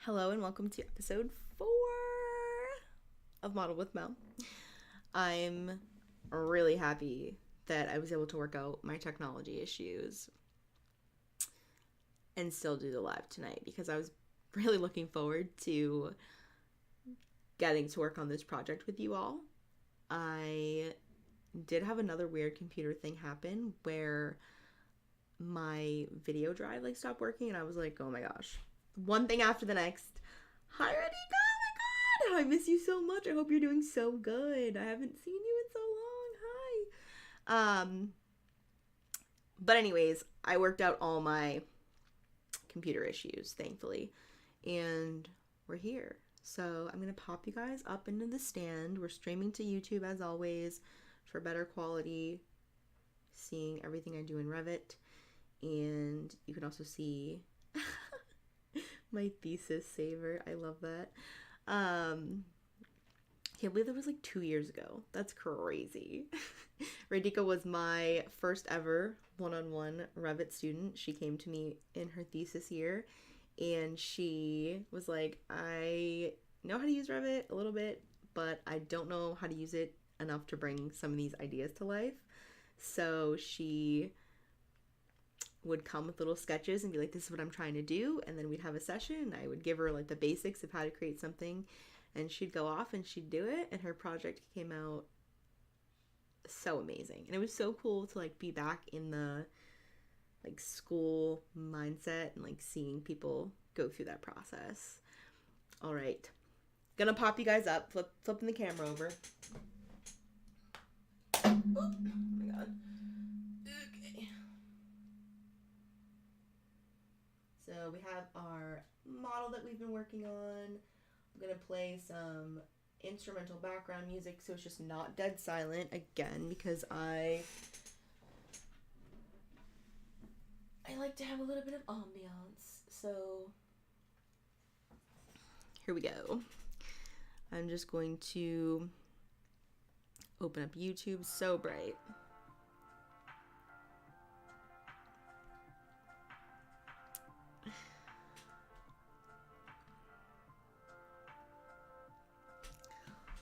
Hello and welcome to episode 4 of Model with Mel. I'm really happy that I was able to work out my technology issues and still do the live tonight because I was really looking forward to getting to work on this project with you all. I did have another weird computer thing happen where my video drive stopped working and I was like, oh my gosh. One thing after the next. Hi, Radhika! Oh my god! I miss you so much. I hope you're doing so good. I haven't seen you in so long. Hi. But anyways, I worked out all my computer issues, thankfully. And we're here. So I'm gonna pop you guys up into the stand. We're streaming to YouTube as always for better quality, seeing everything I do in Revit. And you can also see my thesis saver. I love that. Can't believe that was 2 years ago. That's crazy. Radhika was my first ever one-on-one Revit student. She came to me in her thesis year and she was like, I know how to use Revit a little bit, but I don't know how to use it enough to bring some of these ideas to life. So she would come with little sketches and be like, this is what I'm trying to do, and then we'd have a session and I would give her the basics of how to create something and she'd go off and she'd do it, and her project came out so amazing. And it was so cool to be back in the school mindset and seeing people go through that process. All right, gonna pop you guys up, flipping the camera over. Oh my god. Okay. So we have our model that we've been working on. I'm going to play some instrumental background music so it's just not dead silent again, because I like to have a little bit of ambiance. So here we go. I'm just going to open up YouTube. So bright.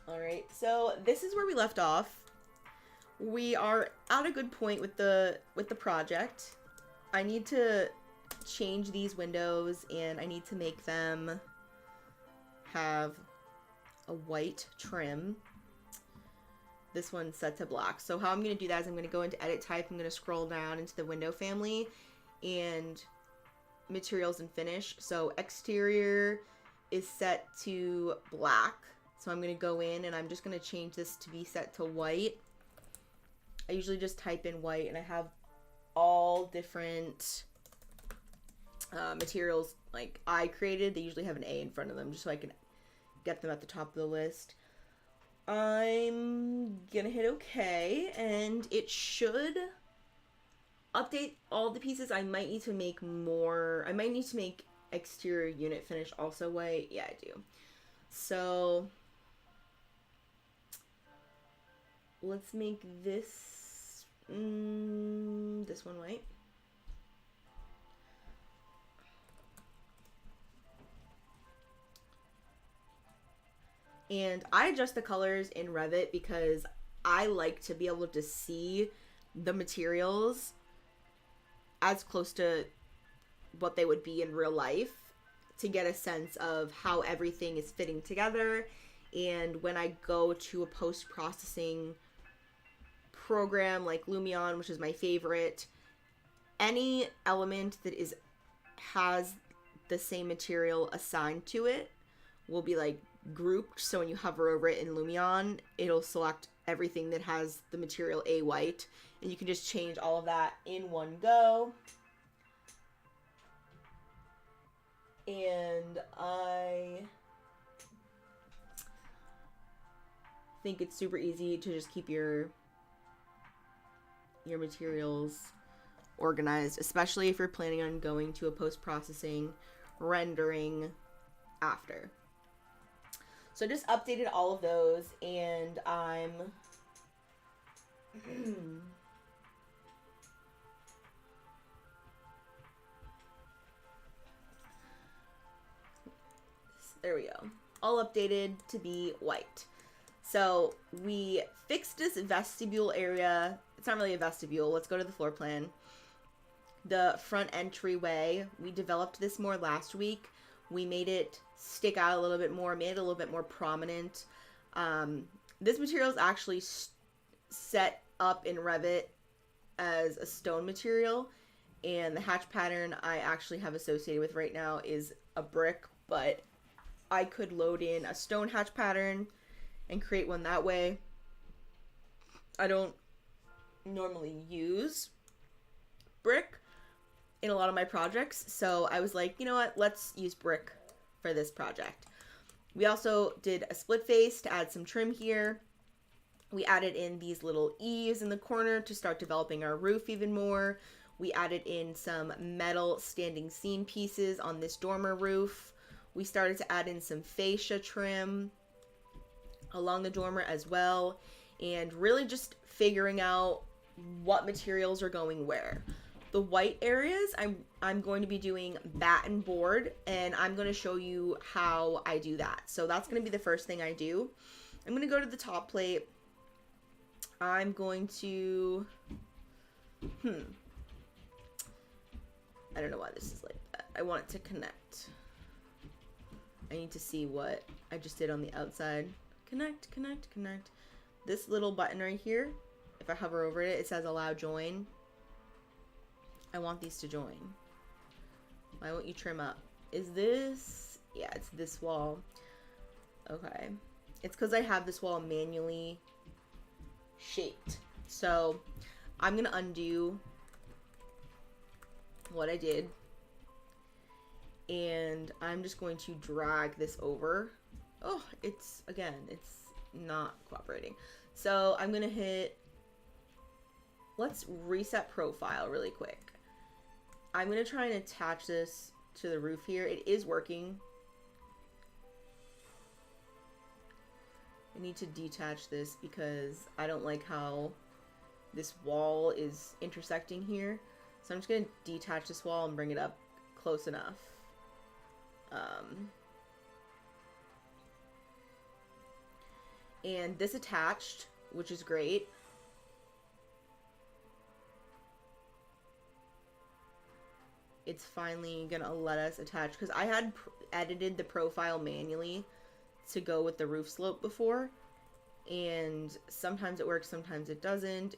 Alright, so this is where we left off. We are at a good point with the project. I need to change these windows and I need to make them have a white trim. This one's set to black. So how I'm going to do that is I'm going to go into edit type. I'm going to scroll down into the window family and materials and finish. So exterior is set to black. So I'm going to go in and I'm just going to change this to be set to white. I usually just type in white and I have all different materials I created. They usually have an A in front of them just so I can get them at the top of the list. I'm going to hit OK and it should update all the pieces. I might need to make more. I might need to make exterior unit finish also white. Yeah, I do. So let's make this this one white. And I adjust the colors in Revit because I like to be able to see the materials as close to what they would be in real life to get a sense of how everything is fitting together. And when I go to a post-processing program like Lumion, which is my favorite, any element that has the same material assigned to it will be grouped. So when you hover over it in Lumion, it'll select everything that has the material A white, and you can just change all of that in one go. And I think it's super easy to just keep your materials organized, especially if you're planning on going to a post-processing rendering after. So I just updated all of those, and I'm There we go. All updated to be white. So we fixed this vestibule area. It's not really a vestibule. Let's go to the floor plan. The front entryway, we developed this more last week. We made it stick out a little bit more, made it a little bit more prominent. This material is actually set up in Revit as a stone material, and the hatch pattern I actually have associated with right now is a brick, but I could load in a stone hatch pattern and create one that way. I don't normally use brick in a lot of my projects, so I was like, you know what, let's use brick for this project. We also did a split face to add some trim here. We added in these little eaves in the corner to start developing our roof even more. We added in some metal standing seam pieces on this dormer roof. We started to add in some fascia trim along the dormer as well, and really just figuring out what materials are going where. The white areas, I'm going to be doing batten board, and I'm going to show you how I do that. So that's going to be the first thing I do. I'm going to go to the top plate. I'm going to, I don't know why this is like that. I want it to connect. I need to see what I just did on the outside. Connect, connect, connect. This little button right here, if I hover over it, it says allow join. I want these to join. Why won't you trim up? Is this, yeah, it's this wall. Okay. It's because I have this wall manually shaped. So I'm going to undo what I did. And I'm just going to drag this over. Oh, it's not cooperating. So I'm going to hit, let's reset profile really quick. I'm going to try and attach this to the roof here. It is working. I need to detach this because I don't like how this wall is intersecting here. So I'm just going to detach this wall and bring it up close enough. And this attached, which is great. It's finally gonna let us attach, because I had edited the profile manually to go with the roof slope before, and sometimes it works, sometimes it doesn't.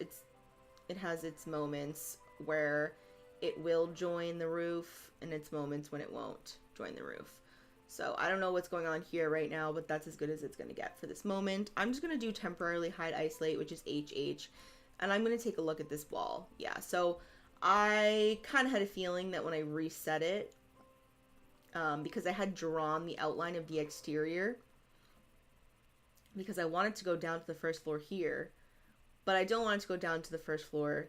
It has its moments where it will join the roof and its moments when it won't join the roof. So I don't know what's going on here right now, but that's as good as it's gonna get for this moment. I'm just gonna do temporarily hide isolate, which is HH, and I'm gonna take a look at this wall. Yeah, so I kind of had a feeling that when I reset it, because I had drawn the outline of the exterior, because I wanted to go down to the first floor here, but I don't want it to go down to the first floor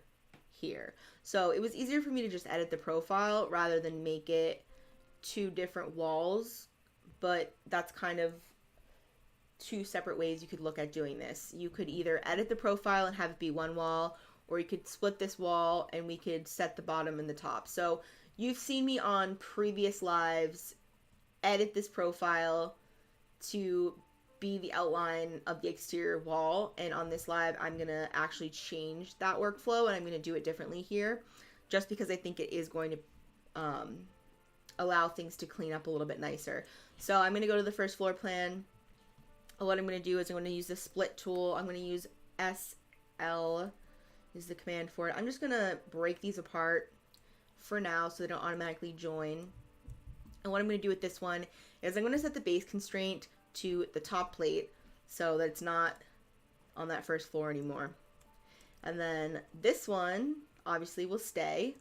here. So it was easier for me to just edit the profile rather than make it two different walls, but that's kind of two separate ways you could look at doing this. You could either edit the profile and have it be one wall, or you could split this wall and we could set the bottom and the top. So you've seen me on previous lives edit this profile to be the outline of the exterior wall, and on this live I'm gonna actually change that workflow, and I'm gonna do it differently here just because I think it is going to allow things to clean up a little bit nicer. So I'm gonna go to the first floor plan. What I'm gonna do is I'm gonna use the split tool. I'm gonna use SL is the command for it. I'm just gonna break these apart for now so they don't automatically join. And what I'm gonna do with this one is I'm gonna set the base constraint to the top plate so that it's not on that first floor anymore. And then this one obviously will stay.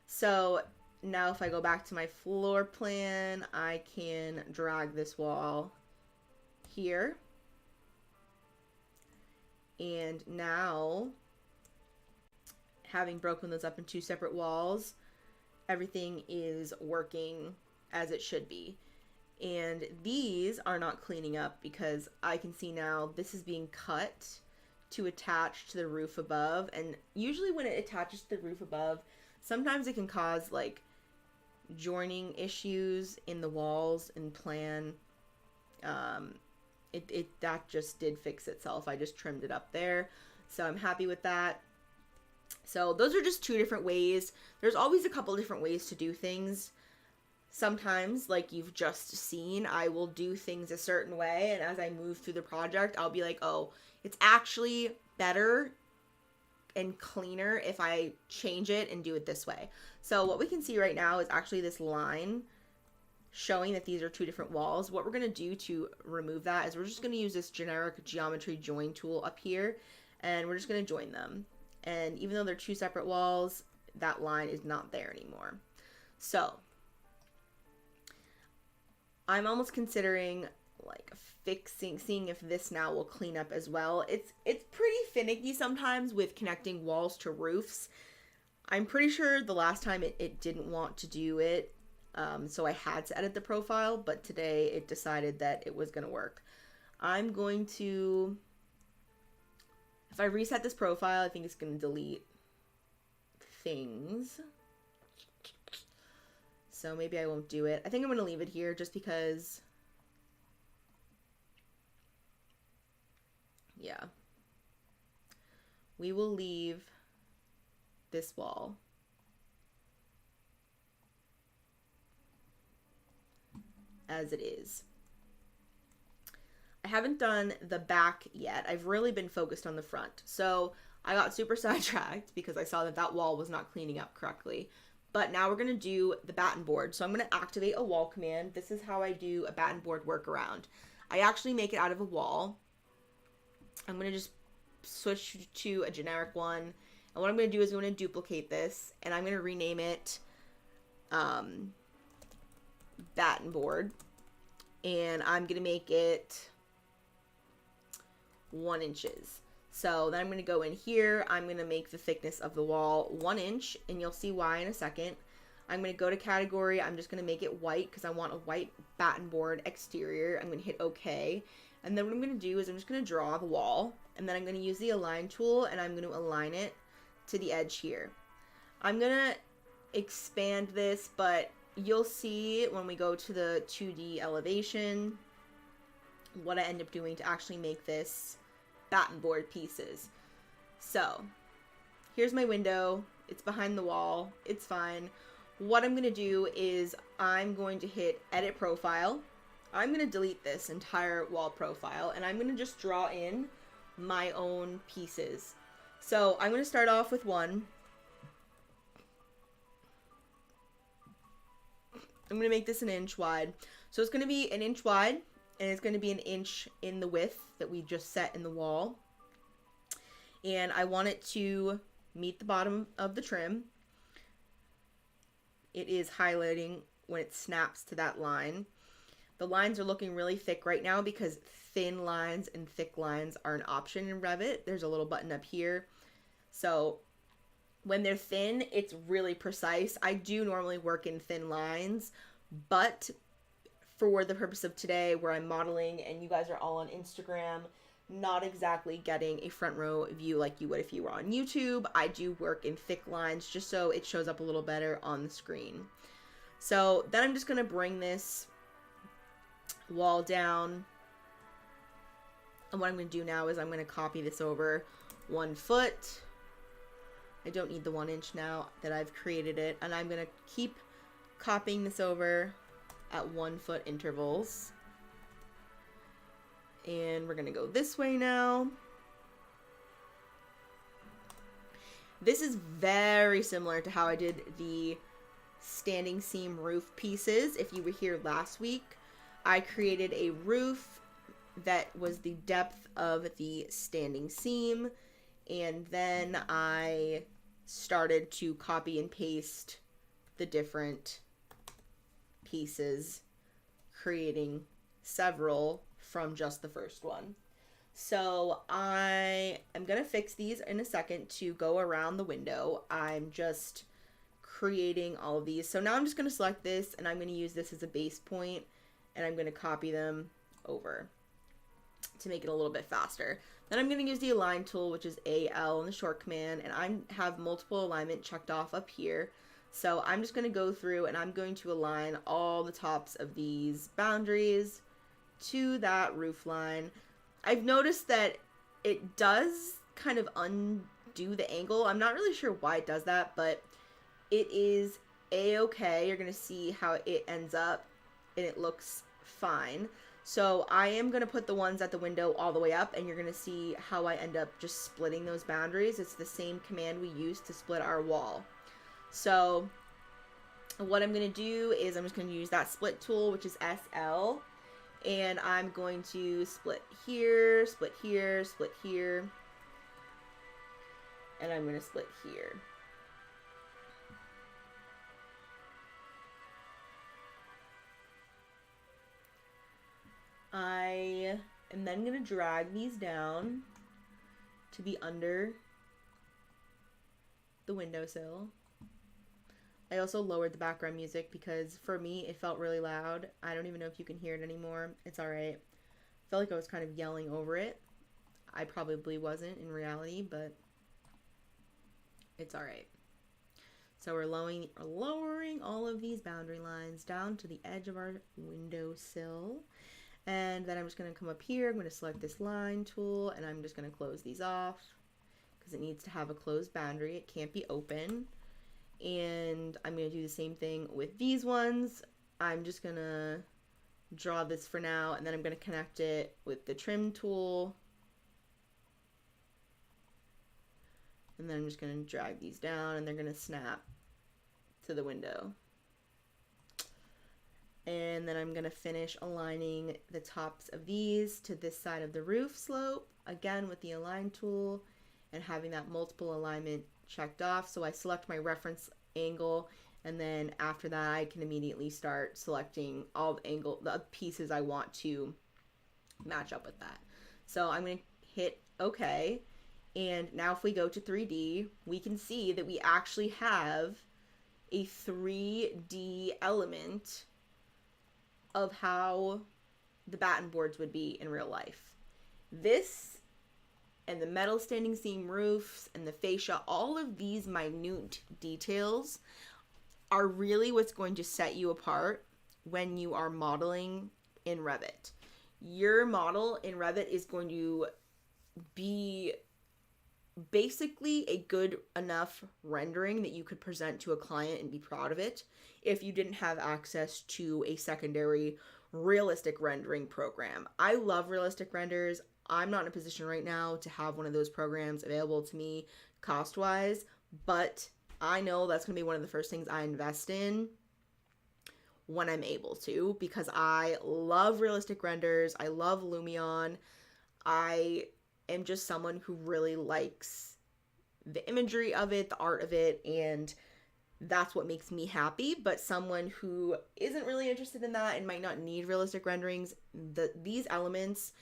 So now if I go back to my floor plan, I can drag this wall here. And now, having broken those up in two separate walls, everything is working as it should be. And these are not cleaning up because I can see now this is being cut to attach to the roof above. And usually when it attaches to the roof above, sometimes it can cause like joining issues in the walls and plan. That just did fix itself. I just trimmed it up there. So I'm happy with that. So those are just two different ways. There's always a couple different ways to do things. Sometimes, like you've just seen, I will do things a certain way, and as I move through the project, I'll be like, oh, it's actually better and cleaner if I change it and do it this way. So what we can see right now is actually this line showing that these are two different walls. What we're going to do to remove that is we're just going to use this generic geometry join tool up here, and we're just going to join them. And even though they're two separate walls, that line is not there anymore. So I'm almost considering like seeing if this now will clean up as well. It's pretty finicky sometimes with connecting walls to roofs. I'm pretty sure the last time it didn't want to do it, so I had to edit the profile, but today it decided that it was going to work. I'm going to, if I reset this profile, I think it's going to delete things. So maybe I won't do it. I think I'm going to leave it here just because, yeah. We will leave this wall as it is. I haven't done the back yet. I've really been focused on the front. So I got super sidetracked because I saw that that wall was not cleaning up correctly. But now we're going to do the batten board. So I'm going to activate a wall command. This is how I do a batten board workaround. I actually make it out of a wall. I'm going to just switch to a generic one. And what I'm going to do is I'm going to duplicate this. And I'm going to rename it batten board. And I'm going to make it 1 inch. So then I'm going to go in here, I'm going to make the thickness of the wall 1 inch, and you'll see why in a second. I'm going to go to category, I'm just going to make it white because I want a white batten board exterior. I'm going to hit OK, and then what I'm going to do is I'm just going to draw the wall, and then I'm going to use the align tool, and I'm going to align it to the edge here. I'm going to expand this, but you'll see when we go to the 2D elevation what I end up doing to actually make this batten board pieces. So here's my window. It's behind the wall. It's fine. What I'm going to do is I'm going to hit edit profile. I'm going to delete this entire wall profile, and I'm going to just draw in my own pieces. So I'm going to start off with one. I'm going to make this 1 inch wide. So it's going to be 1 inch wide, and it's going to be 1 inch in the width that we just set in the wall. And I want it to meet the bottom of the trim. It is highlighting when it snaps to that line. The lines are looking really thick right now because thin lines and thick lines are an option in Revit. There's a little button up here. So when they're thin, it's really precise. I do normally work in thin lines, but for the purpose of today where I'm modeling and you guys are all on Instagram, not exactly getting a front row view like you would if you were on YouTube, I do work in thick lines just so it shows up a little better on the screen. So then I'm just going to bring this wall down. And what I'm going to do now is I'm going to copy this over 1 foot. I don't need the 1 inch now that I've created it. And I'm going to keep copying this over at 1 foot intervals. And we're going to go this way now. This is very similar to how I did the standing seam roof pieces. If you were here last week, I created a roof that was the depth of the standing seam, and then I started to copy and paste the different pieces, creating several from just the first one. So I am going to fix these in a second to go around the window. I'm just creating all of these. So now I'm just going to select this, and I'm going to use this as a base point, and I'm going to copy them over to make it a little bit faster. Then I'm going to use the align tool, which is AL in the short command, and I have multiple alignment checked off up here. So I'm just going to go through and I'm going to align all the tops of these boundaries to that roof line. I've noticed that it does kind of undo the angle. I'm not really sure why it does that, but it is a-okay. You're going to see how it ends up, and it looks fine. So I am going to put the ones at the window all the way up, and you're going to see how I end up just splitting those boundaries. It's the same command we used to split our wall. So what I'm going to do is I'm just going to use that split tool, which is SL, and I'm going to split here, split here, split here, and I'm going to split here. I am then going to drag these down to be under the windowsill. I also lowered the background music because for me it felt really loud. I don't even know if you can hear it anymore. It's alright. I felt like I was kind of yelling over it. I probably wasn't in reality, but it's alright. So we're lowering all of these boundary lines down to the edge of our windowsill. And then I'm just going to come up here, I'm going to select this line tool, and I'm just going to close these off because it needs to have a closed boundary. It can't be open. And I'm going to do the same thing with these ones. I'm just going to draw this for now, and then I'm going to connect it with the trim tool. And then I'm just going to drag these down, and they're going to snap to the window. And then I'm going to finish aligning the tops of these to this side of the roof slope, again with the align tool, and having that multiple alignment checked off. So I select my reference angle, and then after that I can immediately start selecting all the pieces I want to match up with that. So I'm going to hit OK, and now if we go to 3D, we can see that we actually have a 3D element of how the batten boards would be in real life. This and the metal standing seam roofs and the fascia, all of these minute details are really what's going to set you apart when you are modeling in Revit. Your model in Revit is going to be basically a good enough rendering that you could present to a client and be proud of it if you didn't have access to a secondary realistic rendering program. I love realistic renders. I'm not in a position right now to have one of those programs available to me cost-wise, but I know that's going to be one of the first things I invest in when I'm able to, because I love realistic renders. I love Lumion. I am just someone who really likes the imagery of it, the art of it, and that's what makes me happy. But someone who isn't really interested in that and might not need realistic renderings, these elements,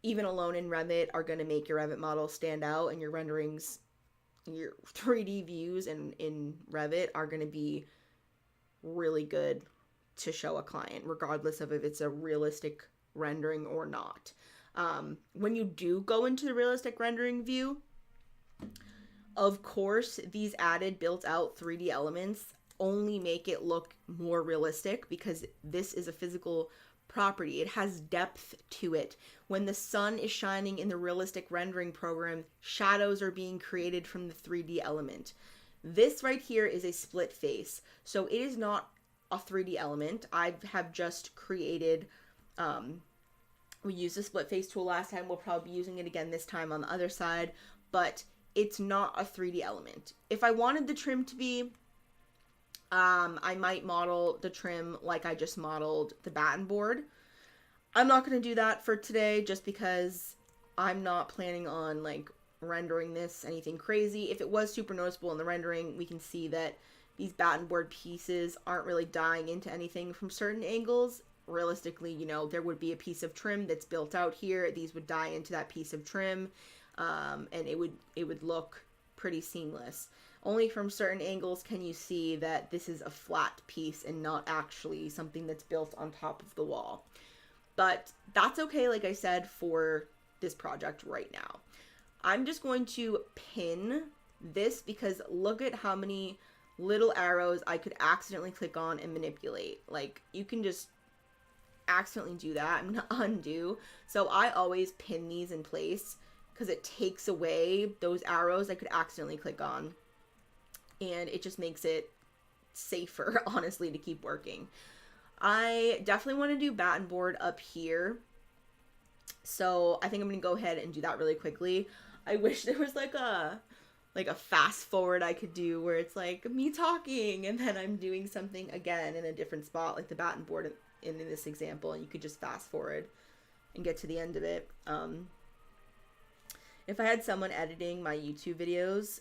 even alone in Revit, are going to make your Revit model stand out, and your renderings, your 3D views in Revit are going to be really good to show a client, regardless of if it's a realistic rendering or not. When you do go into the realistic rendering view, of course, these added built out 3D elements only make it look more realistic because this is a physical property. It has depth to it. When the sun is shining in the realistic rendering program, shadows are being created from the 3D element. This right here is a split face, so it is not a 3D element. I have just created, we used the split face tool last time. We'll probably be using it again this time on the other side, but it's not a 3D element. If I wanted the trim to be, I might model the trim like I just modeled the batten board. I'm not going to do that for today just because I'm not planning on like rendering this anything crazy. If it was super noticeable in the rendering, we can see that these batten board pieces aren't really dying into anything from certain angles. Realistically, you know, there would be a piece of trim that's built out here. These would die into that piece of trim, and it would look pretty seamless. Only from certain angles can you see that this is a flat piece and not actually something that's built on top of the wall. But that's okay, like I said, for this project right now. I'm just going to pin this because look at how many little arrows I could accidentally click on and manipulate. Like, you can just accidentally do that, I'm going to undo. So I always pin these in place because it takes away those arrows I could accidentally click on. And it just makes it safer, honestly, to keep working. I definitely want to do batten board up here. So I think I'm going to go ahead and do that really quickly. I wish there was like a fast forward I could do where it's like me talking and then I'm doing something again in a different spot, like the batten board in this example, and you could just fast forward and get to the end of it. If I had someone editing my YouTube videos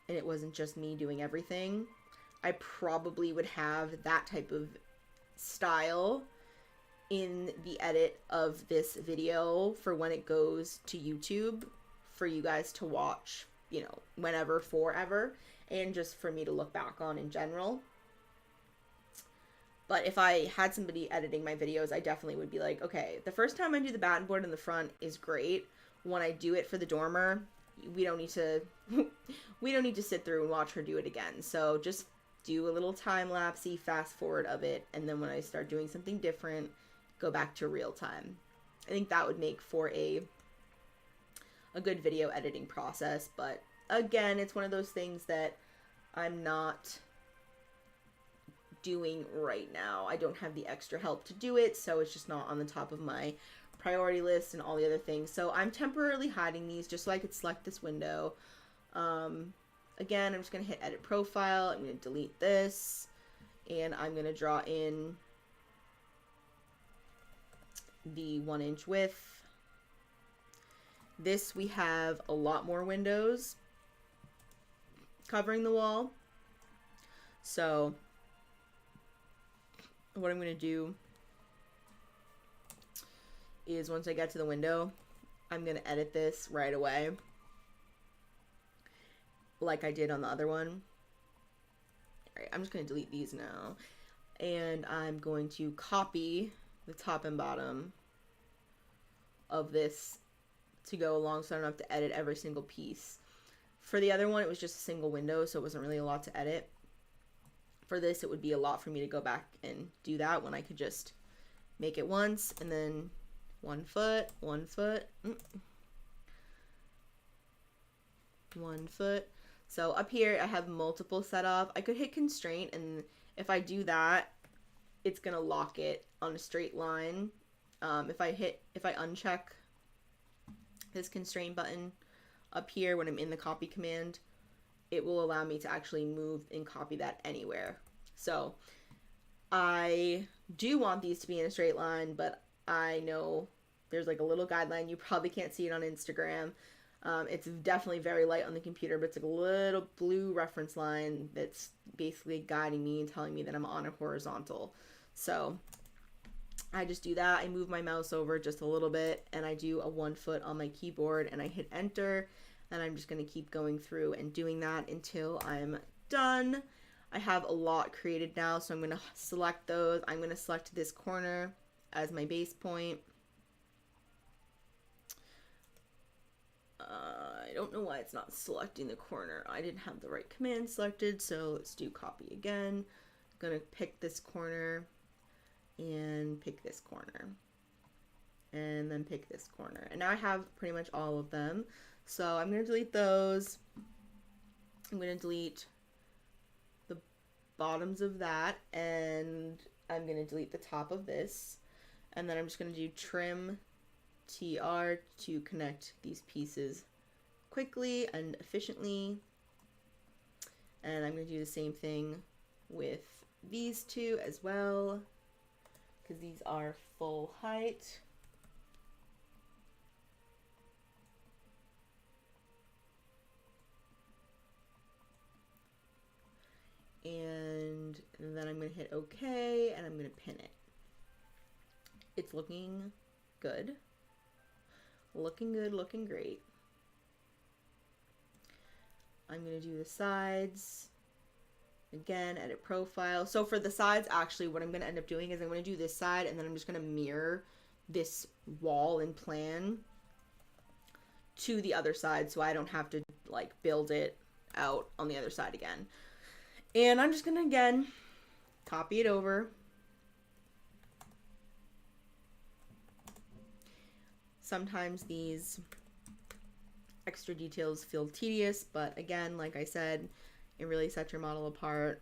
and it wasn't just me doing everything, I probably would have that type of style in the edit of this video for when it goes to YouTube for you guys to watch, you know, whenever, forever, and just for me to look back on in general. But if I had somebody editing my videos, I definitely would be like, okay, the first time I do the batten board in the front is great. When I do it for the dormer, we don't need to sit through and watch her do it again. So just do a little time-lapsey fast forward of it, and then when I start doing something different, go back to real time. I think that would make for a good video editing process, but again, it's one of those things that I'm not doing right now. I don't have the extra help to do it, so it's just not on the top of my priority list and all the other things. So I'm temporarily hiding these just so I could select this window. Again, I'm just going to hit edit profile. I'm going to delete this, and I'm going to draw in the 1-inch width. This, we have a lot more windows covering the wall. So what I'm going to do is once I get to the window, I'm going to edit this right away, like I did on the other one. All right, I'm just going to delete these now. And I'm going to copy the top and bottom of this to go along so I don't have to edit every single piece. For the other one, it was just a single window, so it wasn't really a lot to edit. For this, it would be a lot for me to go back and do that when I could just make it once and then 1 foot, 1 foot, 1 foot. So up here, I have multiple set up. I could hit constraint, and if I do that, it's gonna lock it on a straight line. If I uncheck this constraint button up here when I'm in the copy command, it will allow me to actually move and copy that anywhere. So I do want these to be in a straight line, but I know there's like a little guideline. You probably can't see it on Instagram. It's definitely very light on the computer, but it's like a little blue reference line that's basically guiding me and telling me that I'm on a horizontal. So I just do that. I move my mouse over just a little bit, and I do a 1 foot on my keyboard, and I hit enter, and I'm just going to keep going through and doing that until I'm done. I have a lot created now, so I'm going to select those. I'm going to select this corner as my base point. I don't know why it's not selecting the corner. I didn't have the right command selected, so let's do copy again. I'm going to pick this corner and pick this corner and then pick this corner, and now I have pretty much all of them. So I'm going to delete those. I'm going to delete the bottoms of that, and I'm going to delete the top of this, and then I'm just going to do trim TR to connect these pieces quickly and efficiently. And I'm going to do the same thing with these two as well, because these are full height. And then I'm going to hit OK, and I'm going to pin it. It's looking good. Looking good, looking great. I'm going to do the sides. Again, edit profile. So for the sides, actually, what I'm going to end up doing is I'm going to do this side, and then I'm just going to mirror this wall and plan to the other side so I don't have to, like, build it out on the other side again. And I'm just going to, again, copy it over. sometimes these extra details feel tedious, but again, like I said, it really sets your model apart.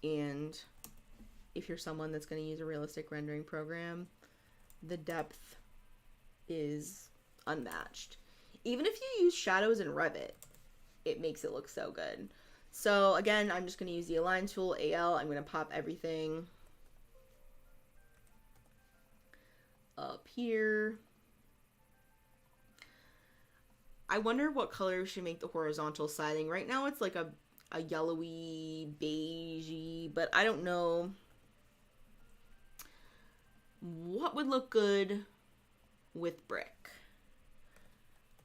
And if you're someone that's going to use a realistic rendering program, the depth is unmatched. Even if you use shadows in Revit, it makes it look so good. So again, I'm just going to use the Align tool, AL. I'm going to pop everything up here. I wonder what color we should make the horizontal siding. Right now it's like a yellowy, beigey, but I don't know what would look good with brick.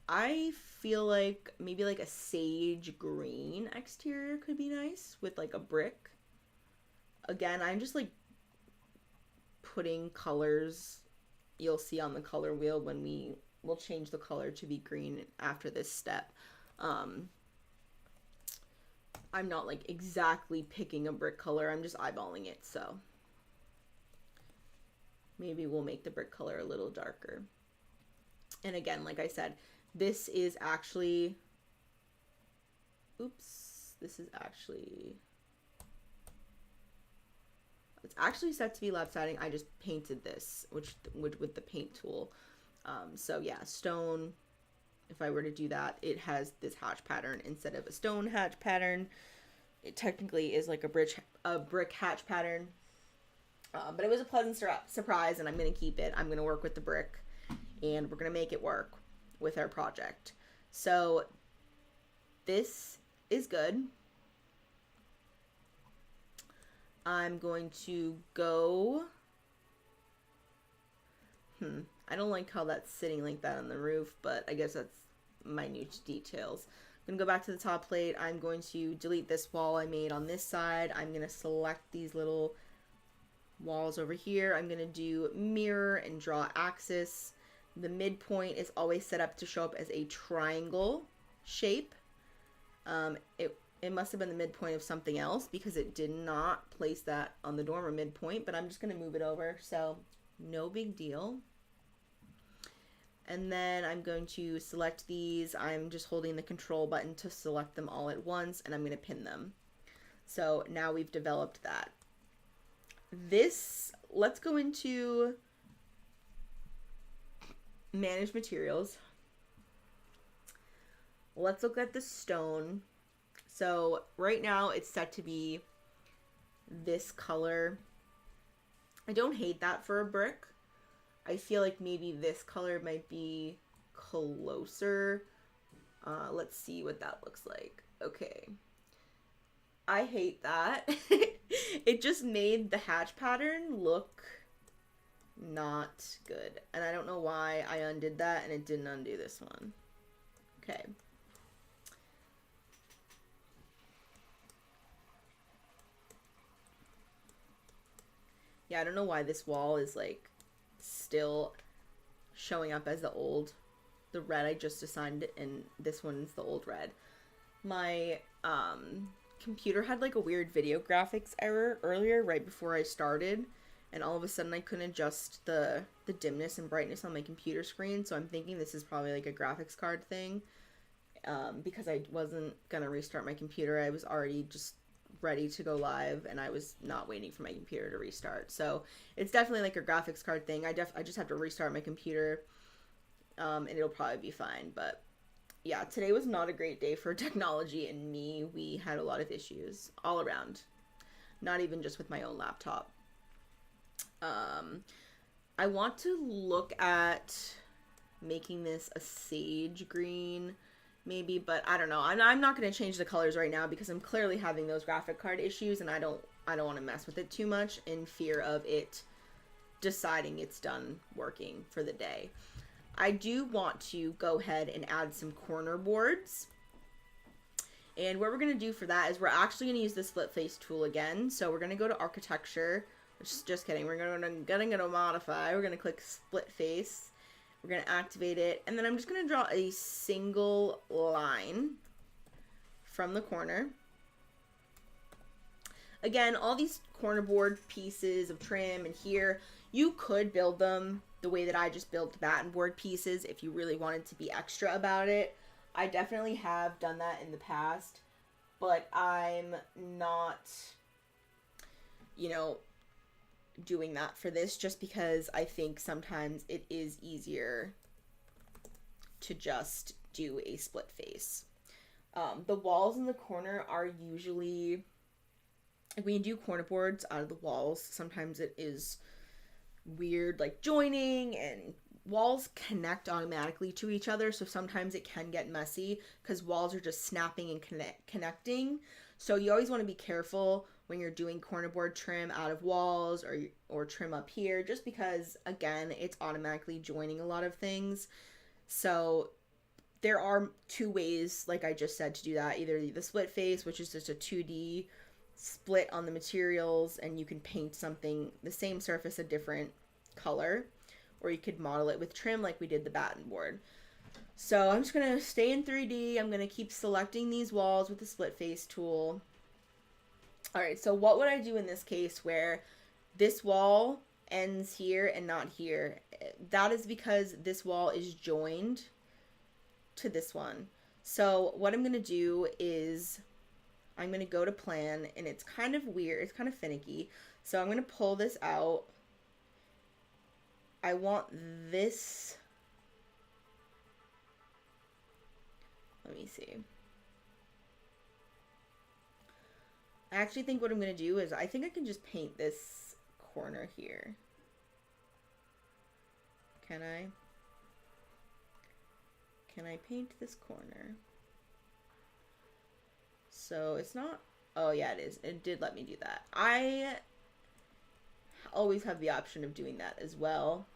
I feel like maybe like a sage green exterior could be nice with like a brick. Again, I'm just like putting colors you'll see on the color wheel when we'll change the color to be green after this step. I'm not like exactly picking a brick color, I'm just eyeballing it, so maybe we'll make the brick color a little darker. And again, like I said, this is actually, it's actually set to be lap siding. I just painted this, which with the paint tool. So yeah, stone, if I were to do that, it has this hatch pattern instead of a stone hatch pattern. It technically is like a brick hatch pattern. But it was a pleasant surprise, and I'm going to keep it. I'm going to work with the brick, and we're going to make it work with our project. So this is good. I'm going to go... I don't like how that's sitting like that on the roof, but I guess that's minute details. I'm going to go back to the top plate. I'm going to delete this wall I made on this side. I'm going to select these little walls over here. I'm going to do mirror and draw axis. The midpoint is always set up to show up as a triangle shape. It must have been the midpoint of something else because it did not place that on the dormer midpoint, but I'm just going to move it over, so no big deal. And then I'm going to select these. I'm just holding the control button to select them all at once, and I'm going to pin them. So now we've developed that. Let's go into manage materials. Let's look at the stone. So right now it's set to be this color. I don't hate that for a brick. I feel like maybe this color might be closer. Let's see what that looks like. Okay. I hate that. It just made the hatch pattern look not good. And I don't know why I undid that and it didn't undo this one. Okay. Yeah, I don't know why this wall is like still showing up as the red I just assigned, and this one's the old red. My computer had like a weird video graphics error earlier right before I started, and all of a sudden I couldn't adjust the dimness and brightness on my computer screen, so I'm thinking this is probably like a graphics card thing, because I wasn't gonna restart my computer. I was already just ready to go live, and I was not waiting for my computer to restart. So it's definitely like a graphics card thing. I just have to restart my computer, and it'll probably be fine. But yeah, today was not a great day for technology and me. We had a lot of issues all around, not even just with my own laptop. I want to look at making this a sage green maybe, but I don't know. I'm not going to change the colors right now because I'm clearly having those graphic card issues, and I don't want to mess with it too much in fear of it deciding it's done working for the day. I do want to go ahead and add some corner boards. And what we're going to do for that is we're actually going to use the split face tool again. So we're going to go to architecture. Just kidding. We're going to modify. We're going to click split face. We're going to activate it, and then I'm just going to draw a single line from the corner. Again, all these corner board pieces of trim and here, You could build them the way that I just built the batten board pieces if you really wanted to be extra about it. I definitely have done that in the past, but I'm not, you know, doing that for this just because I think sometimes it is easier to just do a split face. The walls in the corner are usually, like when you do corner boards out of the walls, sometimes it is weird, like joining, and walls connect automatically to each other, so sometimes it can get messy because walls are just snapping and connecting. So you always want to be careful when you're doing corner board trim out of walls or trim up here, just because again it's automatically joining a lot of things. So there are two ways, like I just said, to do that. Either the split face, which is just a 2D split on the materials, and you can paint something, the same surface, a different color, or you could model it with trim like we did the batten board. So I'm just going to stay in 3D. I'm going to keep selecting these walls with the split face tool. All right, so what would I do in this case where this wall ends here and not here? That is because this wall is joined to this one. So what I'm going to do is I'm going to go to plan, and it's kind of weird. It's kind of finicky. So I'm going to pull this out. I want this. Let me see. I actually think what I'm going to do is I think I can just paint this corner here. Can I? Can I paint this corner? So it's not, oh yeah, it is. It did let me do that. I always have the option of doing that as well.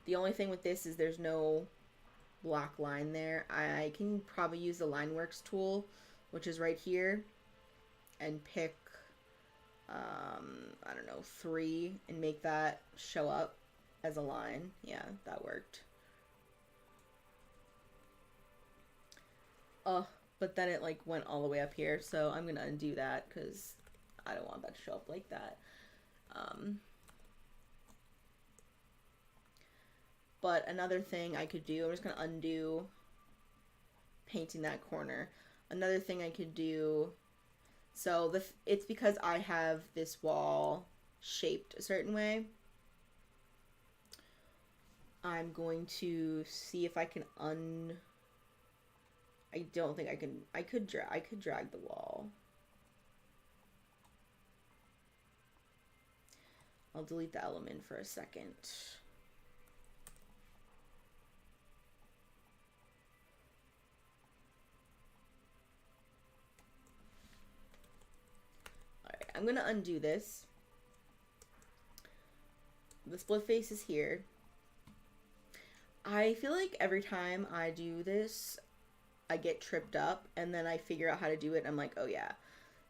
The only thing with this is there's no black line there. I can probably use the Lineworks tool, which is right here, and pick, I don't know, 3 and make that show up as a line. Yeah, that worked. Oh, but then it like went all the way up here, so I'm gonna undo that because I don't want that to show up like that. But another thing I could do, I'm just gonna undo painting that corner. Another thing I could do, so it's because I have this wall shaped a certain way. I'm going to see if I can I don't think I can. I could drag the wall. I'll delete the element for a second. Alright, I'm gonna undo this. The split face is here. I feel like every time I do this, I get tripped up, and then I figure out how to do it, and I'm like, oh yeah.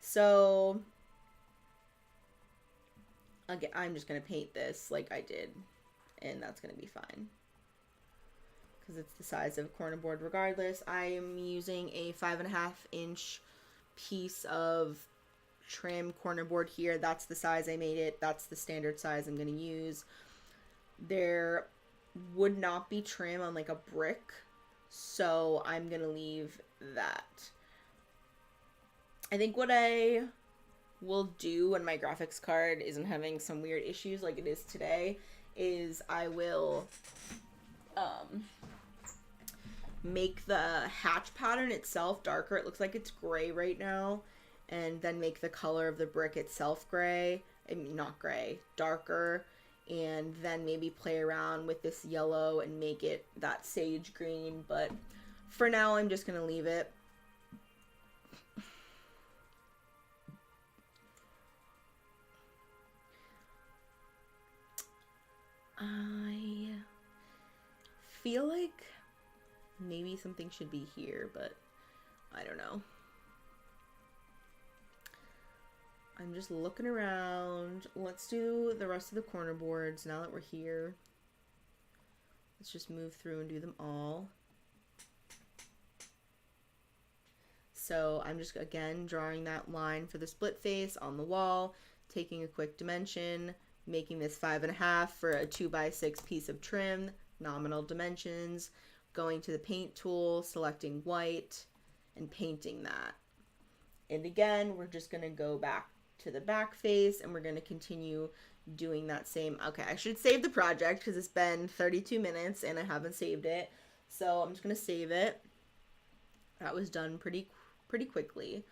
So again, I'm just gonna paint this like I did, and that's gonna be fine because it's the size of a corner board regardless. I am using a 5.5-inch piece of trim corner board here. That's the size I made it. That's the standard size I'm gonna use. There would not be trim on like a brick, so I'm gonna leave that. I think what I will do when my graphics card isn't having some weird issues like it is today is I will make the hatch pattern itself darker. It looks like it's gray right now, and then make the color of the brick itself gray. I mean, not gray, darker, and then maybe play around with this yellow and make it that sage green, but for now I'm just gonna leave it. I feel like maybe something should be here, but I don't know. I'm just looking around. Let's do the rest of the corner boards now that we're here. Let's just move through and do them all. So I'm just, again, drawing that line for the split face on the wall, taking a quick dimension, making this 5.5 for a 2x6 piece of trim, nominal dimensions, going to the paint tool, selecting white, and painting that. And again, we're just going to go back to the back face, and we're going to continue doing that same. Okay, I should save the project because it's been 32 minutes and I haven't saved it. So I'm just going to save it. That was done pretty quickly.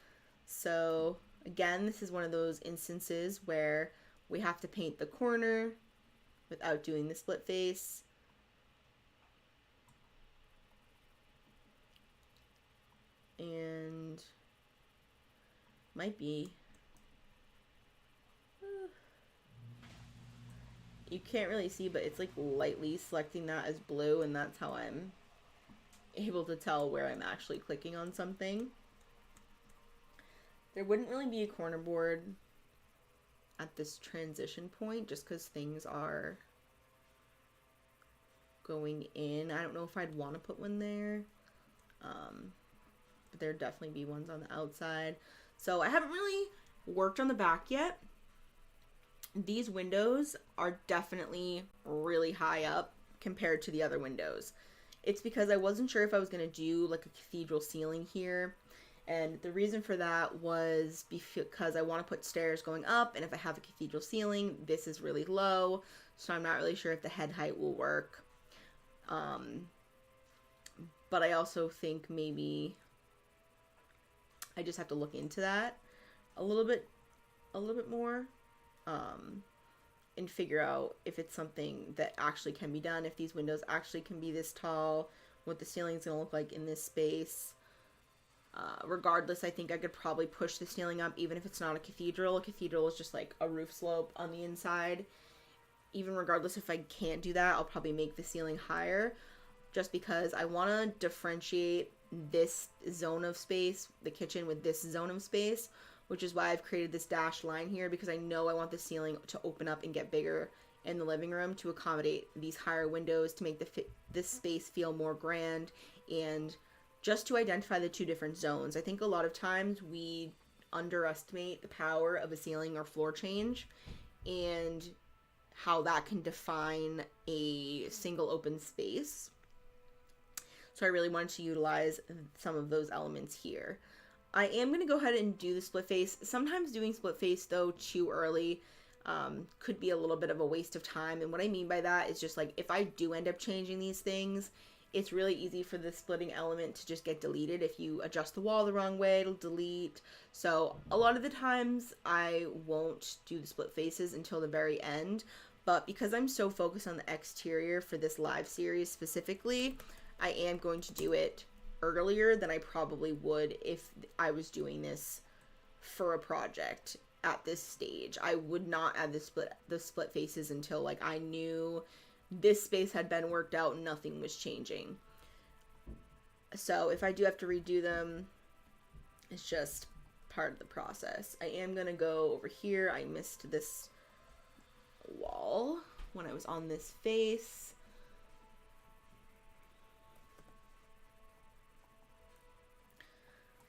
So again, this is one of those instances where we have to paint the corner without doing the split face. And might be, you can't really see, but it's like lightly selecting that as blue, and that's how I'm able to tell where I'm actually clicking on something. There wouldn't really be a corner board at this transition point just because things are going in. I don't know if I'd want to put one there. But there'd definitely be ones on the outside. So I haven't really worked on the back yet. These windows are definitely really high up compared to the other windows. It's because I wasn't sure if I was going to do like a cathedral ceiling here. And the reason for that was because I want to put stairs going up, and if I have a cathedral ceiling, this is really low, so I'm not really sure if the head height will work. But I also think maybe I just have to look into that a little bit more, and figure out if it's something that actually can be done, if these windows actually can be this tall, what the ceiling's going to look like in this space. Regardless, I think I could probably push the ceiling up even if it's not a cathedral. A cathedral is just like a roof slope on the inside. Even regardless if I can't do that, I'll probably make the ceiling higher just because I want to differentiate this zone of space, the kitchen, with this zone of space, which is why I've created this dashed line here, because I know I want the ceiling to open up and get bigger in the living room to accommodate these higher windows to make this space feel more grand, and just to identify the two different zones. I think a lot of times we underestimate the power of a ceiling or floor change and how that can define a single open space. So I really wanted to utilize some of those elements here. I am going to go ahead and do the split face. Sometimes doing split face, though, too early could be a little bit of a waste of time. And what I mean by that is just like, if I do end up changing these things, it's really easy for the splitting element to just get deleted. If you adjust the wall the wrong way, it'll delete. So a lot of the times I won't do the split faces until the very end. But because I'm so focused on the exterior for this live series specifically, I am going to do it earlier than I probably would if I was doing this for a project at this stage. I would not add the split faces until like I knew this space had been worked out and nothing was changing. So if I do have to redo them, it's just part of the process. I am gonna go over here. I missed this wall when I was on this face.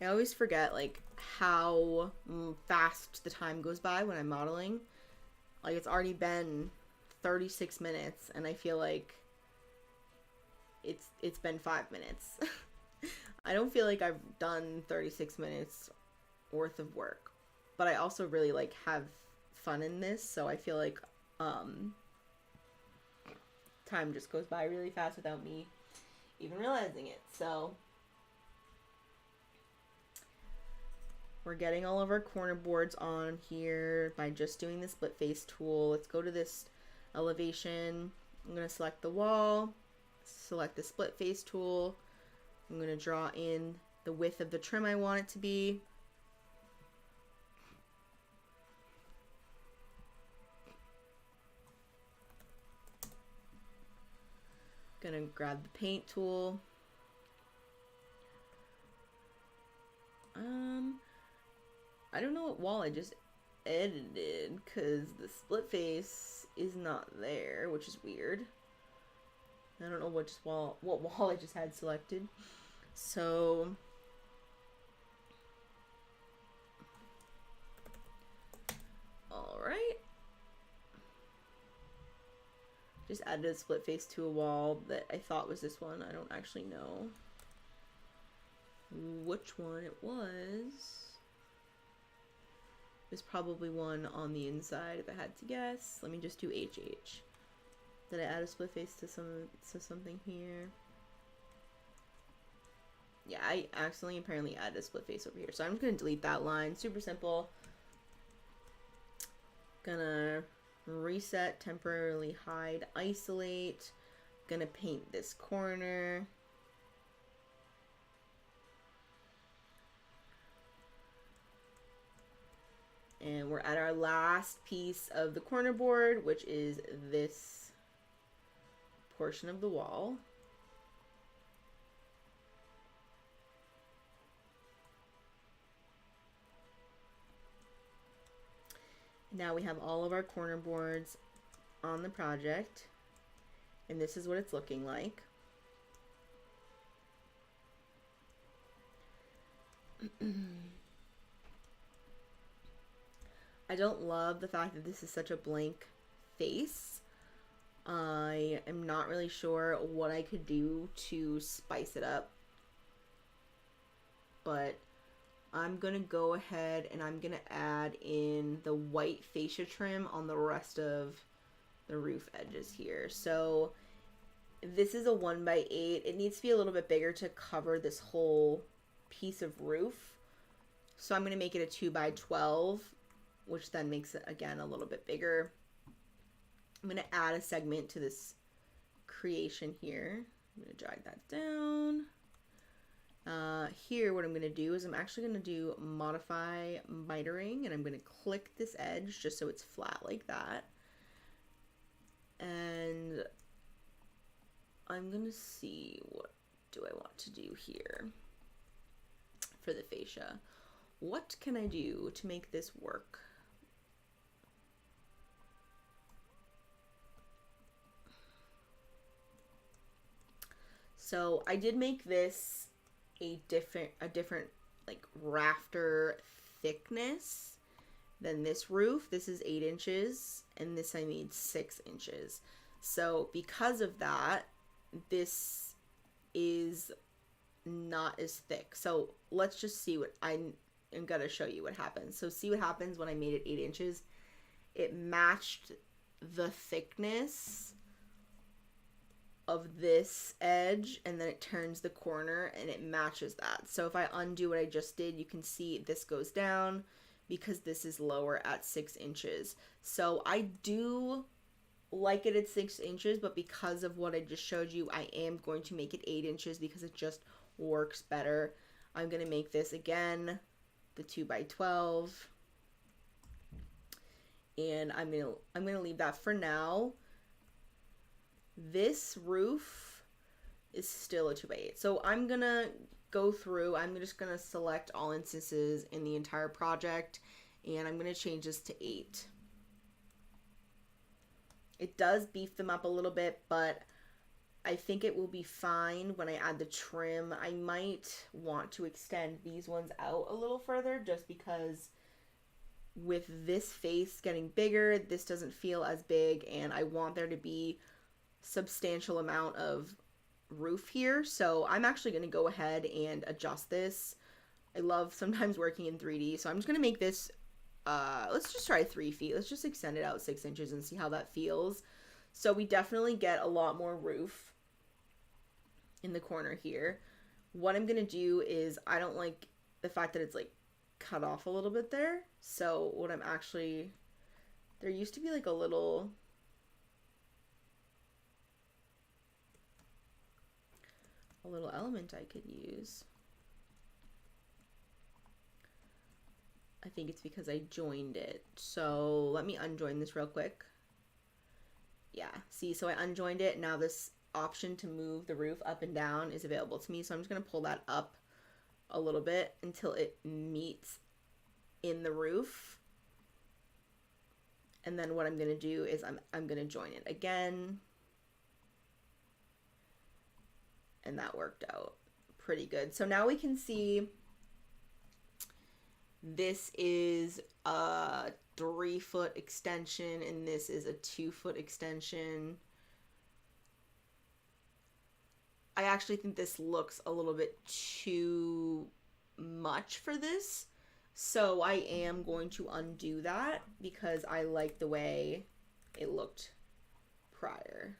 I always forget like how fast the time goes by when I'm modeling. Like, it's already been 36 minutes and I feel like it's been 5 minutes. I don't feel like I've done 36 minutes worth of work, but I also really like have fun in this, so I feel like time just goes by really fast without me even realizing it. So we're getting all of our corner boards on here by just doing the split face tool. Let's go to this elevation. I'm going to select the wall, select the split face tool. I'm going to draw in the width of the trim I want it to be. Going to grab the paint tool. I don't know what wall I just edited because the split face is not there, which is weird. I don't know what wall I just had selected. So all right. Just added a split face to a wall that I thought was this one. I don't actually know which one it was. There's probably one on the inside if I had to guess. Let me just do HH. Did I add a split face to something here? Yeah, I accidentally apparently added a split face over here. So I'm just gonna delete that line. Super simple. Gonna reset, temporarily hide, isolate. Gonna paint this corner. And we're at our last piece of the corner board, which is this portion of the wall. Now we have all of our corner boards on the project, and this is what it's looking like. I don't love the fact that this is such a blank face. I am not really sure what I could do to spice it up, but I'm gonna go ahead and I'm gonna add in the white fascia trim on the rest of the roof edges here. So this is a 1x8. It needs to be a little bit bigger to cover this whole piece of roof. So I'm gonna make it a 2x12, which then makes it again a little bit bigger. I'm gonna add a segment to this creation here. I'm gonna drag that down. Here what I'm going to do is I'm actually going to do modify mitering, and I'm going to click this edge just so it's flat like that. And I'm going to see what do I want to do here for the fascia. What can I do to make this work? So I did make this a different like rafter thickness than this roof. This is 8 inches and this I made 6 inches. So because of that, this is not as thick. So let's just see what I'm gonna show you what happens. So see what happens when I made it 8 inches. It matched the thickness of this edge, and then it turns the corner and it matches that. So if I undo what I just did, you can see this goes down because this is lower at 6 inches. So I do like it at 6 inches, but because of what I just showed you, I am going to make it 8 inches because it just works better. I'm going to make this again the 2x12, and I'm going to leave that for now. This roof is still a 2x8. So I'm going to go through, I'm just going to select all instances in the entire project, and I'm going to change this to 8. It does beef them up a little bit, but I think it will be fine when I add the trim. I might want to extend these ones out a little further just because with this face getting bigger, this doesn't feel as big, and I want there to be substantial amount of roof here. So I'm actually going to go ahead and adjust this. I love sometimes working in 3D, so I'm just going to make this let's just try 3 feet. Let's just extend it out 6 inches and see how that feels. So we definitely get a lot more roof in the corner here. What I'm going to do is, I don't like the fact that it's like cut off a little bit there. So what I'm actually, there used to be like a little element I could use. I think it's because I joined it. So let me unjoin this real quick. Yeah, see, so I unjoined it. Now this option to move the roof up and down is available to me. So I'm just going to pull that up a little bit until it meets in the roof. And then what I'm going to do is I'm going to join it again. And that worked out pretty good. So now we can see this is a 3-foot extension and this is a 2-foot extension. I actually think this looks a little bit too much for this. So I am going to undo that because I like the way it looked prior.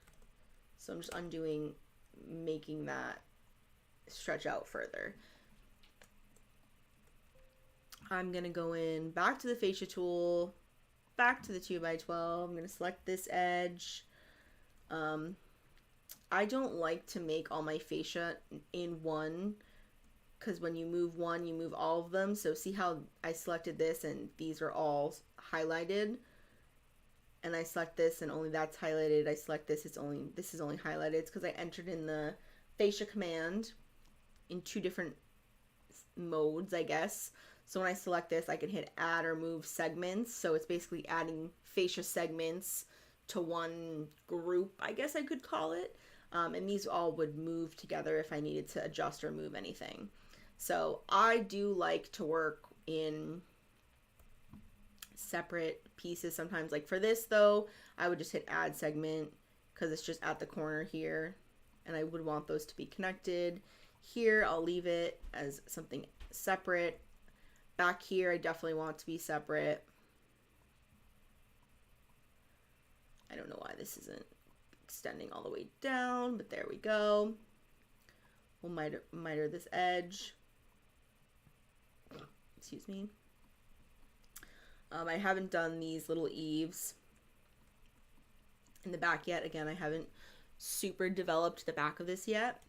So I'm just undoing, making that stretch out further. I'm going to go in back to the fascia tool, back to the 2x12. I'm going to select this edge. I don't like to make all my fascia in one, because when you move one, you move all of them. So see how I selected this and these are all highlighted, and I select this and only that's highlighted. I select this, this is only highlighted. It's because I entered in the fascia command in two different modes, I guess. So when I select this, I can hit add or move segments. So it's basically adding fascia segments to one group, I guess I could call it. And these all would move together if I needed to adjust or move anything. So I do like to work in separate pieces sometimes. Like for this though, I would just hit add segment because it's just at the corner here, and I would want those to be connected. Here I'll leave it as something separate. Back here I definitely want it to be separate. I don't know why this isn't extending all the way down, but there we go. We'll miter this edge. Excuse me. I haven't done these little eaves in the back yet. Again, I haven't super developed the back of this yet.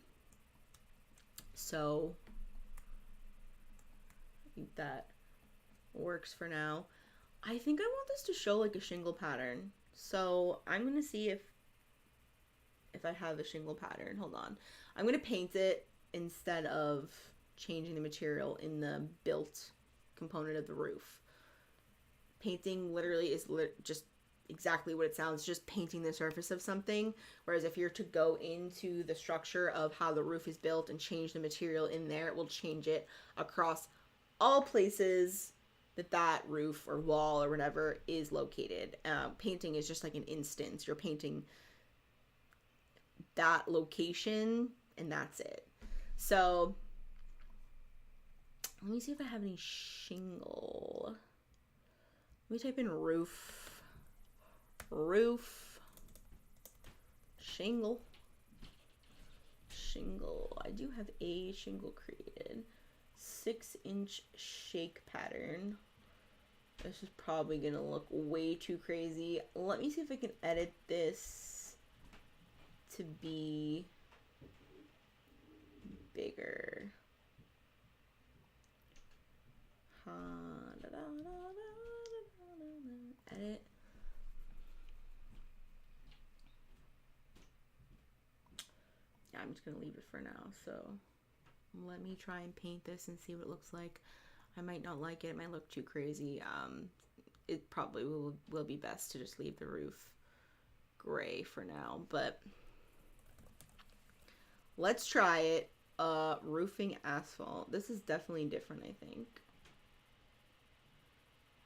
So I think that works for now. I think I want this to show like a shingle pattern. So I'm going to see if I have a shingle pattern. Hold on. I'm going to paint it instead of changing the material in the built component of the roof. Painting literally is just exactly what it sounds, just painting the surface of something. Whereas if you're to go into the structure of how the roof is built and change the material in there, it will change it across all places that roof or wall or whatever is located. Painting is just like an instance. You're painting that location and that's it. So let me see if I have any shingle. Let me type in roof, shingle. I do have a shingle created. 6-inch shake pattern. This is probably gonna look way too crazy. Let me see if I can edit this to be bigger. Edit. Yeah, I'm just gonna leave it for now. So let me try and paint this and see what it looks like. I might not like it. It might look too crazy. It probably will be best to just leave the roof gray for now. But let's try it. Roofing asphalt. This is definitely different, I think.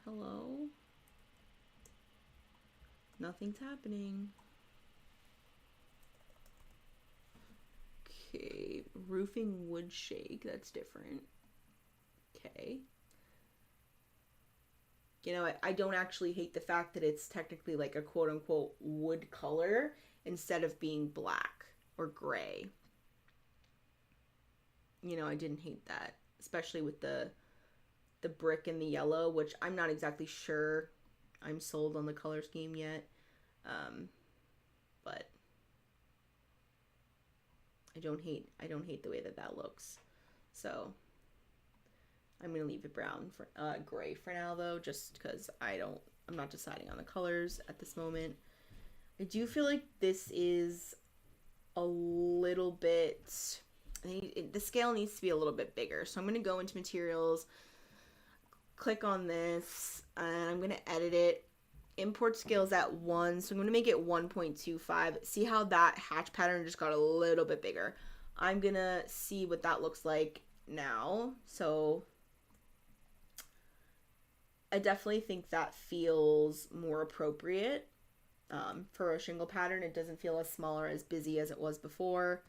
Hello? Nothing's happening. Okay, roofing wood shake, that's different. Okay. You know, I don't actually hate the fact that it's technically like a quote-unquote wood color instead of being black or gray. You know, I didn't hate that, especially with the brick and the yellow, which I'm not exactly sure I'm sold on the color scheme yet. But I don't hate the way that looks. So I'm gonna leave it brown for gray for now though, just because I'm not deciding on the colors at this moment. I do feel like this is a little bit, the scale needs to be a little bit bigger. So I'm gonna go into materials, click on this, and I'm gonna edit it. Import scales at 1, so I'm gonna make it 1.25. See how that hatch pattern just got a little bit bigger. I'm gonna see what that looks like now. So I definitely think that feels more appropriate for a shingle pattern. It doesn't feel as small or as busy as it was before.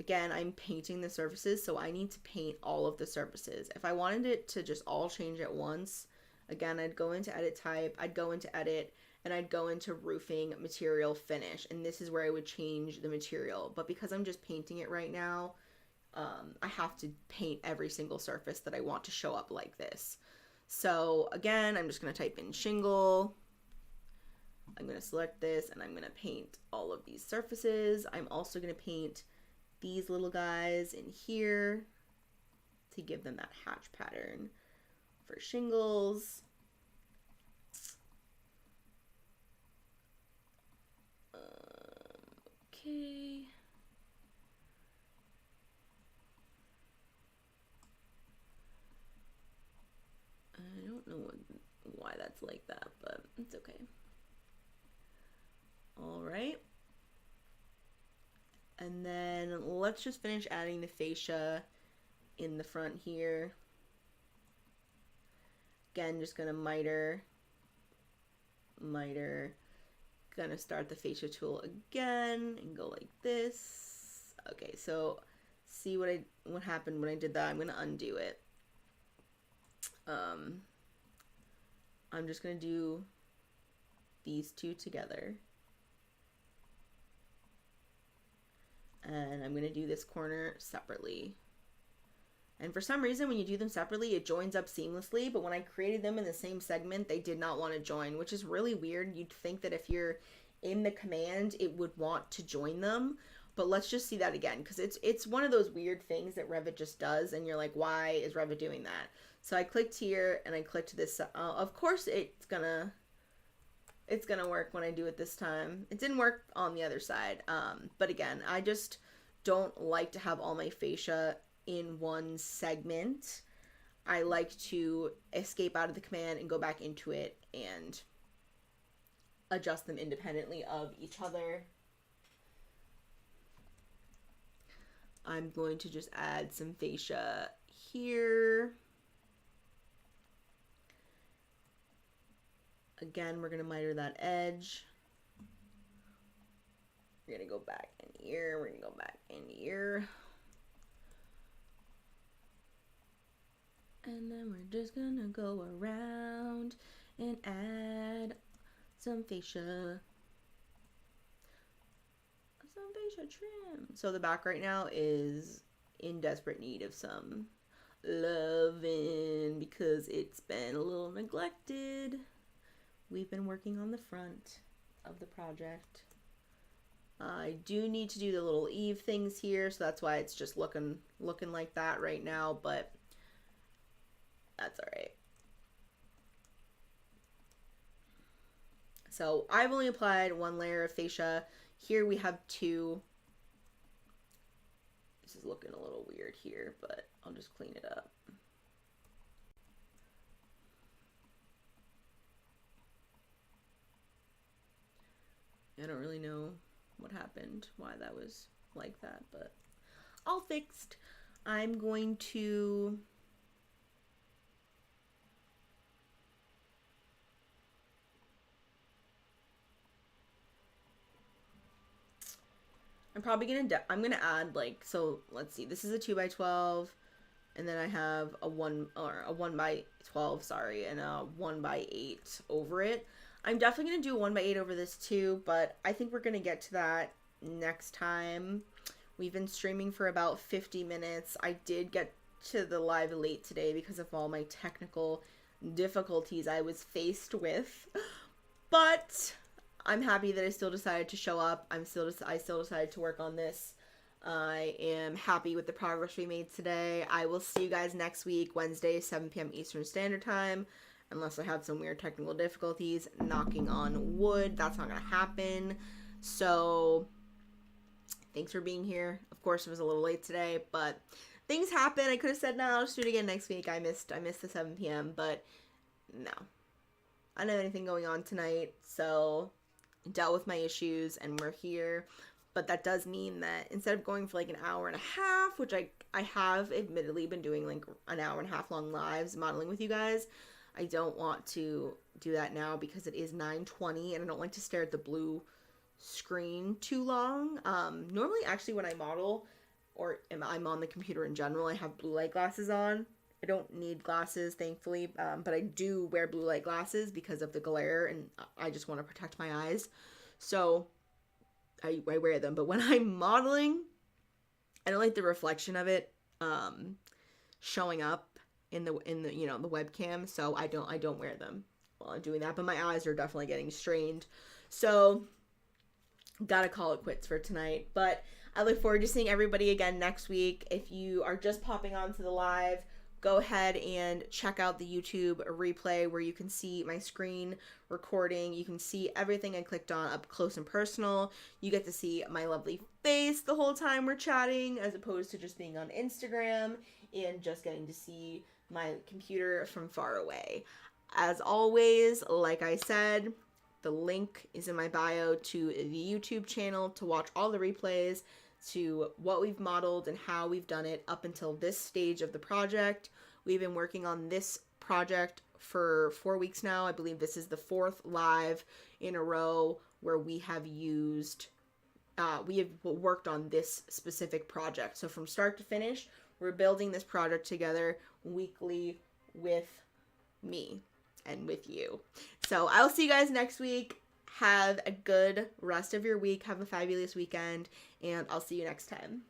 Again, I'm painting the surfaces, so I need to paint all of the surfaces. If I wanted it to just all change at once, again, I'd go into edit type, I'd go into edit, and I'd go into roofing material finish, and this is where I would change the material. But because I'm just painting it right now, I have to paint every single surface that I want to show up like this. So again, I'm just going to type in shingle. I'm going to select this, and I'm going to paint all of these surfaces. I'm also going to paint these little guys in here to give them that hatch pattern for shingles. Okay. I don't know why that's like that, but it's okay. All right. And then let's just finish adding the fascia in the front here. Again, just gonna miter. Gonna start the fascia tool again and go like this. Okay, so see what happened when I did that. I'm gonna undo it. I'm just gonna do these two together. And I'm gonna do this corner separately. And for some reason, when you do them separately, it joins up seamlessly. But when I created them in the same segment, they did not want to join, which is really weird. You'd think that if you're in the command, it would want to join them. But let's just see that again, because it's one of those weird things that Revit just does. And you're like, why is Revit doing that? So I clicked here and I clicked this. Of course, it's gonna work when I do it this time. It didn't work on the other side. But again, I just don't like to have all my fascia in one segment. I like to escape out of the command and go back into it and adjust them independently of each other. I'm going to just add some fascia here. Again, we're going to miter that edge. We're going to go back in here. We're going to go back in here. And then we're just gonna go around and add some fascia. Some fascia trim. So the back right now is in desperate need of some loving because it's been a little neglected. We've been working on the front of the project. I do need to do the little eave things here, so that's why it's just looking like that right now, but that's all right. So I've only applied one layer of fascia. Here we have two. This is looking a little weird here, but I'll just clean it up. I don't really know what happened, why that was like that, but all fixed. I'm going to I'm gonna add like, so let's see, this is a 2x12, and then I have a 1x12, sorry, and a 1x8 over it. I'm definitely gonna do a 1x8 over this too, but I think we're gonna get to that next time. We've been streaming for about 50 minutes. I did get to the live late today because of all my technical difficulties I was faced with, but I'm happy that I still decided to show up. I still decided to work on this. I am happy with the progress we made today. I will see you guys next week, Wednesday, 7 p.m. Eastern Standard Time, unless I have some weird technical difficulties. Knocking on wood, that's not gonna happen. So thanks for being here. Of course, it was a little late today, but things happen. I could have said, no, I'll just do it again next week. I missed the 7 p.m., but no. I don't have anything going on tonight, so dealt with my issues and we're here. But that does mean that instead of going for like an hour and a half, which I have admittedly been doing like an hour and a half long lives modeling with you guys, I don't want to do that now because it is 9:20 and I don't like to stare at the blue screen too long. Normally actually when I model, I'm on the computer in general, I have blue light glasses on. I don't need glasses, thankfully, but I do wear blue light glasses because of the glare, and I just want to protect my eyes. So I wear them. But when I'm modeling, I don't like the reflection of it showing up in the the webcam. So I don't wear them while I'm doing that. But my eyes are definitely getting strained. So gotta call it quits for tonight. But I look forward to seeing everybody again next week. If you are just popping onto the live, go ahead and check out the YouTube replay where you can see my screen recording. You can see everything I clicked on up close and personal. You get to see my lovely face the whole time we're chatting, as opposed to just being on Instagram and just getting to see my computer from far away. As always, like I said, the link is in my bio to the YouTube channel to watch all the replays, to what we've modeled and how we've done it up until this stage of the project. We've been working on this project for 4 weeks now. I believe this is the 4th live in a row where we have worked on this specific project. So from start to finish, we're building this project together weekly with me and with you. So I'll see you guys next week. Have a good rest of your week. Have a fabulous weekend, and I'll see you next time.